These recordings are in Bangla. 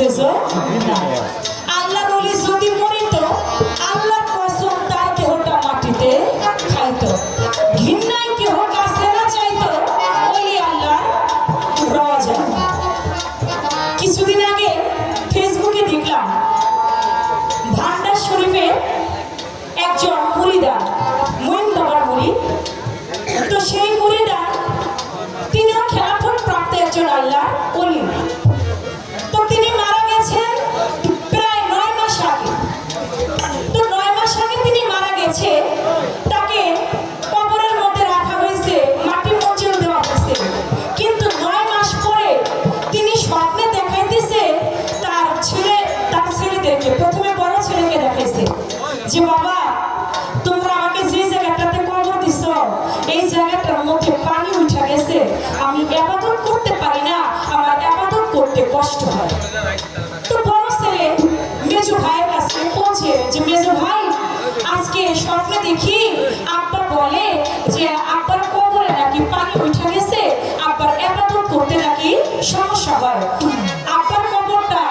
বুঝেছো না আল্লাহর ওলি যদি মরিত আল্লাহর কসম তার দেহটা মাটিতে খাইতো ঘৃণায় কেহ কাছে না চাইতো ওলি আল্লাহর রওজা কিছুদিন আগে ফেসবুকে দেখলাম ভান্ডার শরীফে একজন মুরিদা মইন বাবার মুরিদ তো সেই মুরিদা তিনিও খেলাফত প্রাপ্ত একজন আল্লাহ ওলি তো তিনি মারা গেছেন প্রায় 9 মাস আগে তো 9 মাস আগে তিনি মারা গেছে তাকে কবরের মধ্যে রাখা হয়েছে মাটি মঞ্জিল দেওয়া হয়েছে কিন্তু 9 মাস পরে তিনি স্বপ্নে দেখাইতেছে তার ছেলেদেরকে প্রথমে বড় ছেলেকে দেখাইছে যে বাবা তোমরা আমাকে যে জায়গাটাতে কবর দিছ এই জায়গাটার মধ্যে পানি উঠে গেছে আমি ইবাদত করতে পারি না আমার ইবাদত করতে কষ্ট হয় তো বড় ছেলে মেজো ভাইয়ের কাছে পৌঁছে যে মেজো ভাই আজকে স্বপ্নে দেখি আব্বা বলে যে আব্বার কবরে নাকি পানি উঠে গেছে আব্বার ইবাদত করতে নাকি সমস্যা হয় আব্বার কবরটা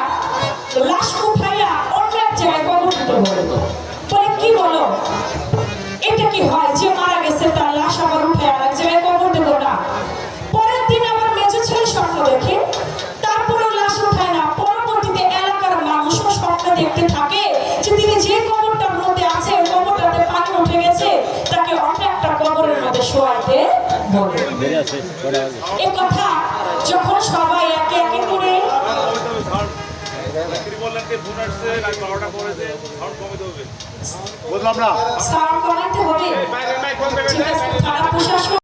লাশ উঠাইয়া অন্য এক জায়গায় কবর দিতে বলে বলে কি বলো এটা কি হয় যে মারা গেছে তার লাশ আবার উঠে আর এক জায়গায় কবর দেবো না পরের দিন আবার মেজো ছেলে স্বপ্ন দেখে তারপরে লাশ উঠায় না পরবর্তীতে এলাকার মানুষও স্বপ্ন দেখতে থাকে যে তিনি যে কবরটার মধ্যে আছে কবরটাতে পানি উঠে গেছে তাকে অন্য একটা কবরের মধ্যে শোয়াইতে বলে এই কথা যখন সবাই একে একে করে বুঝলাম না সাউন্ড কমাতে হবে ঠিক আছে খারাপ প্রশাসন